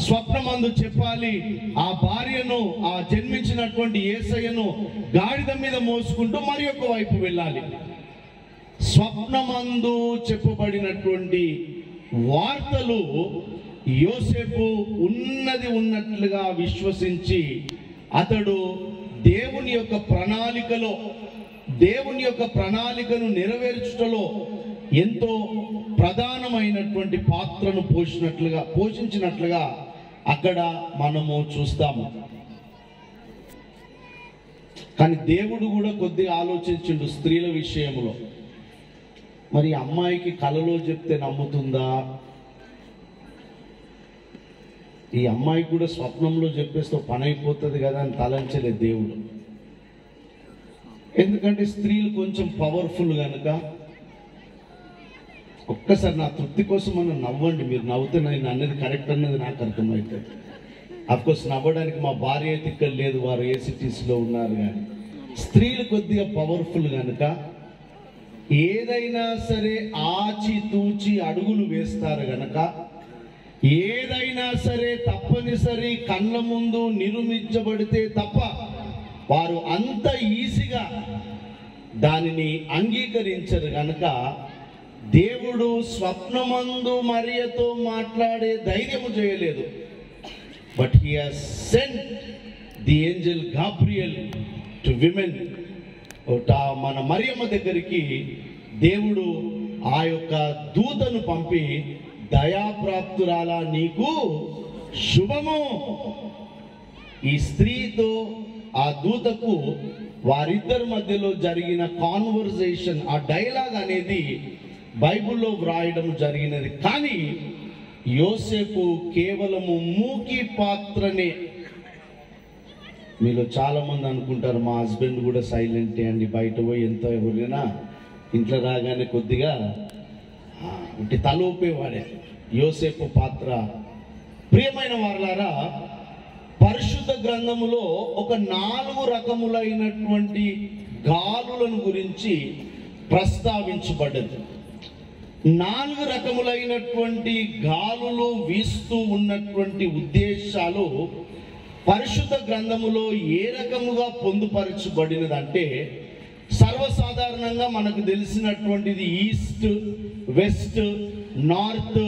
స్వప్నమందు చెప్పాలి. ఆ భార్యను, ఆ జన్మించినటువంటి యేసయ్యను గాడిద మీద మోసుకుంటూ మరి ఒక వైపు వెళ్ళాలి. స్వప్నమందు చెప్పబడినటువంటి వార్తలు యోసేపు ఉన్నది ఉన్నట్లుగా విశ్వసించి అతడు దేవుని యొక్క ప్రణాళికను నెరవేర్చుటలో ఎంతో ప్రధానమైనటువంటి పాత్రను పోషించినట్లుగా అక్కడ మనము చూస్తాము. కానీ దేవుడు కూడా కొద్దిగా ఆలోచించిండు స్త్రీల విషయంలో. మరి అమ్మాయికి కలలో చెప్తే నమ్ముతుందా, ఈ అమ్మాయికి కూడా స్వప్నంలో చెప్పేస్తే పని అయిపోతుంది కదా అని తలంచలేదు దేవుడు. ఎందుకంటే స్త్రీలు కొంచెం పవర్ఫుల్ కనుక. ఒక్కసారి నా తృప్తి కోసం మనం నవ్వండి. మీరు నవ్వుతే నేను అన్నది కరెక్ట్ అన్నది నాకు అర్థమవుతుంది. అఫ్కోర్స్ నవ్వడానికి మా భార్య అయితే ఇక్కడ లేదు, వారు ఏ సిటీస్లో ఉన్నారు. కానీ స్త్రీలు కొద్దిగా పవర్ఫుల్ కనుక ఏదైనా సరే ఆచితూచి అడుగులు వేస్తారు గనక, ఏదైనా సరే తప్పనిసరి కళ్ళ ముందు నిరూపించబడితే తప్ప వారు అంత ఈజీగా దానిని అంగీకరించరు గనక దేవుడు స్వప్నమందు మరియతో మాట్లాడే ధైర్యము చేయలేదు. But he has cent the Angel Gabriel to women. మన మరియమ్మ దగ్గరికి దేవుడు ఆ యొక్క దూతను పంపి, దయాప్రాప్తురాలా నీకు శుభము. ఈ స్త్రీతో ఆ దూతకు వారిద్దరి మధ్యలో జరిగిన కాన్వర్జేషన్, ఆ డైలాగ్ అనేది బైబిల్లో వ్రాయడం జరిగినది. కానీ యోసేపు కేవలము మూకి పాత్రనే. మీలో చాలా మంది అనుకుంటారు మా హస్బెండ్ కూడా సైలెంటే అండి, బయట పోయి ఎంత ఎవరైనా ఇంట్లో రాగానే కొద్దిగా అంటే తల ఊపేవాడే. యోసేపు పాత్ర. ప్రియమైన వారలారా, పరిశుద్ధ గ్రంథములో ఒక 4 రకములైనటువంటి గాలులను గురించి ప్రస్తావించబడ్డది. 4 రకములైనటువంటి గాలులు వీస్తూ ఉన్నటువంటి ఉద్దేశాలు పరిశుద్ధ గ్రంథములో ఏ రకముగా పొందుపరచబడినదంటే, సర్వసాధారణంగా మనకు తెలిసినటువంటిది ఈస్ట్, వెస్ట్, నార్త్,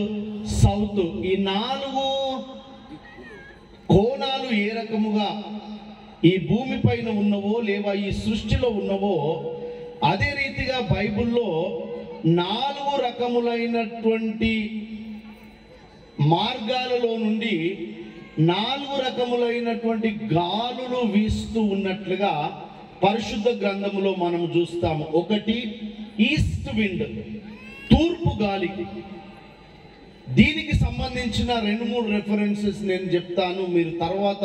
సౌత్. ఈ 4 కోణాలు ఏ రకముగా ఈ భూమి పైన ఉన్నవో లేవా ఈ సృష్టిలో ఉన్నవో, అదే రీతిగా బైబిల్లో 4 రకములైనటువంటి మార్గాలలో నుండి 4 రకములైనటువంటి గాలులు వీస్తూ ఉన్నట్లుగా పరిశుద్ధ గ్రంథములో మనం చూస్తాము. ఒకటి ఈస్ట్ విండ్, తూర్పు గాలి. దీనికి సంబంధించిన 2-3 రెఫరెన్సెస్ నేను చెప్తాను. మీరు తర్వాత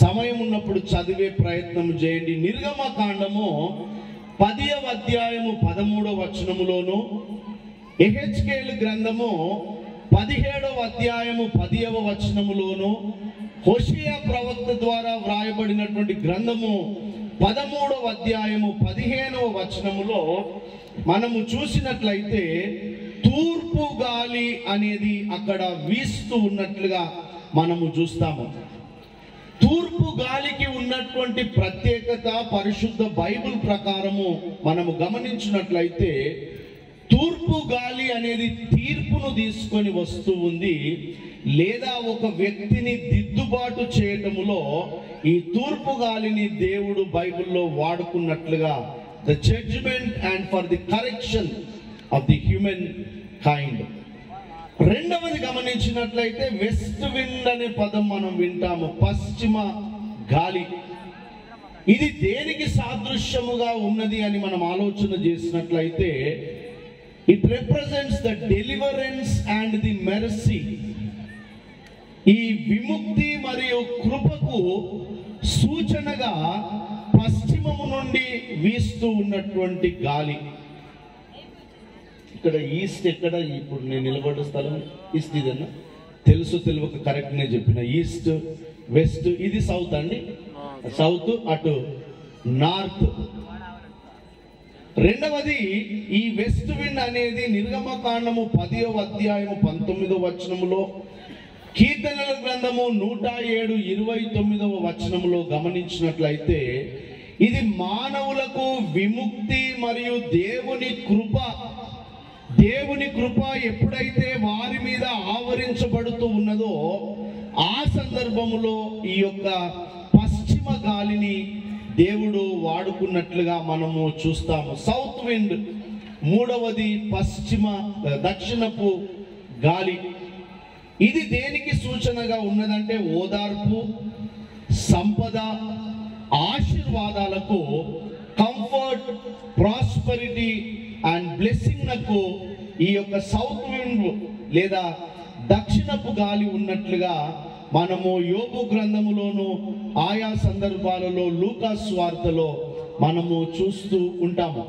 సమయం ఉన్నప్పుడు చదివే ప్రయత్నం చేయండి. నిర్గమకాండము 10వ అధ్యాయము 13వ వచనములోను, యెహెజ్కేలు గ్రంథము 17వ అధ్యాయము 10వ వచనములోను, హోషేయ ప్రవక్త ద్వారా వ్రాయబడినటువంటి గ్రంథము 13వ అధ్యాయము 15వ వచనములో మనము చూసినట్లయితే తూర్పు గాలి అనేది అక్కడ వీస్తూ ఉన్నట్లుగా మనము చూస్తాము. తూర్పు గాలికి ఉన్నటువంటి ప్రత్యేకత పరిశుద్ధ బైబిల్ ప్రకారము మనము గమనించినట్లయితే, తూర్పు గాలి అనేది తీర్పును తీసుకొని వస్తూ ఉంది, లేదా ఒక వ్యక్తిని దిద్దుబాటు చేయటములో ఈ తూర్పు గాలిని దేవుడు బైబిల్లో వాడుకున్నట్లుగా, the judgement and for the correction of the human kind. రెండవది గమనించినట్లయితే వెస్ట్ విండ్ అనే పదం మనం వింటాము, పశ్చిమ గాలి. ఇది దేనికి సాదృశ్యముగా ఉన్నది అని మనం ఆలోచన చేసినట్లయితే, it represents the deliverance and the mercy. ఈ విముక్తి మరియు కృపకు సూచనగా పశ్చిమము నుండి వీస్తూ ఉన్నటువంటి గాలి. ఇక్కడ ఈస్ట్ ఎక్కడ, ఇప్పుడు నేను నిలబడ్డ స్థలం ఈస్ట్. ఇదన్నా తెలుసు తెలియక కరెక్ట్నే చెప్పిన. ఈస్ట్, వెస్ట్, ఇది సౌత్ అండి. సౌత్, అటు నార్త్. రెండవది ఈ వెస్ట్ విండ్ అనేది నిర్గమకాండము 10వ అధ్యాయము 19వ వచనములో, కీర్తనల గ్రంథము 107:29 గమనించినట్లయితే ఇది మానవులకు విముక్తి మరియు దేవుని కృప ఎప్పుడైతే వారి మీద ఆవరించబడుతూ ఉన్నదో ఆ సందర్భములో ఈ యొక్క పశ్చిమ గాలిని దేవుడు వాడుకున్నట్లుగా మనము చూస్తాము. సౌత్ విండ్, మూడవది దక్షిణపు గాలి. ఇది దేనికి సూచనగా ఉన్నదంటే ఓదార్పు, సంపద, ఆశీర్వాదాలకు, కంఫర్ట్, ప్రాస్పరిటీ అండ్ బ్లెస్సింగ్ నకు ఈ యొక్క సౌత్ విండ్ లేదా దక్షిణపు గాలి ఉన్నట్లుగా మనము యోబు గ్రంథములోను ఆయా సందర్భాలలో లూకా సువార్తలో మనము చూస్తూ ఉంటాము.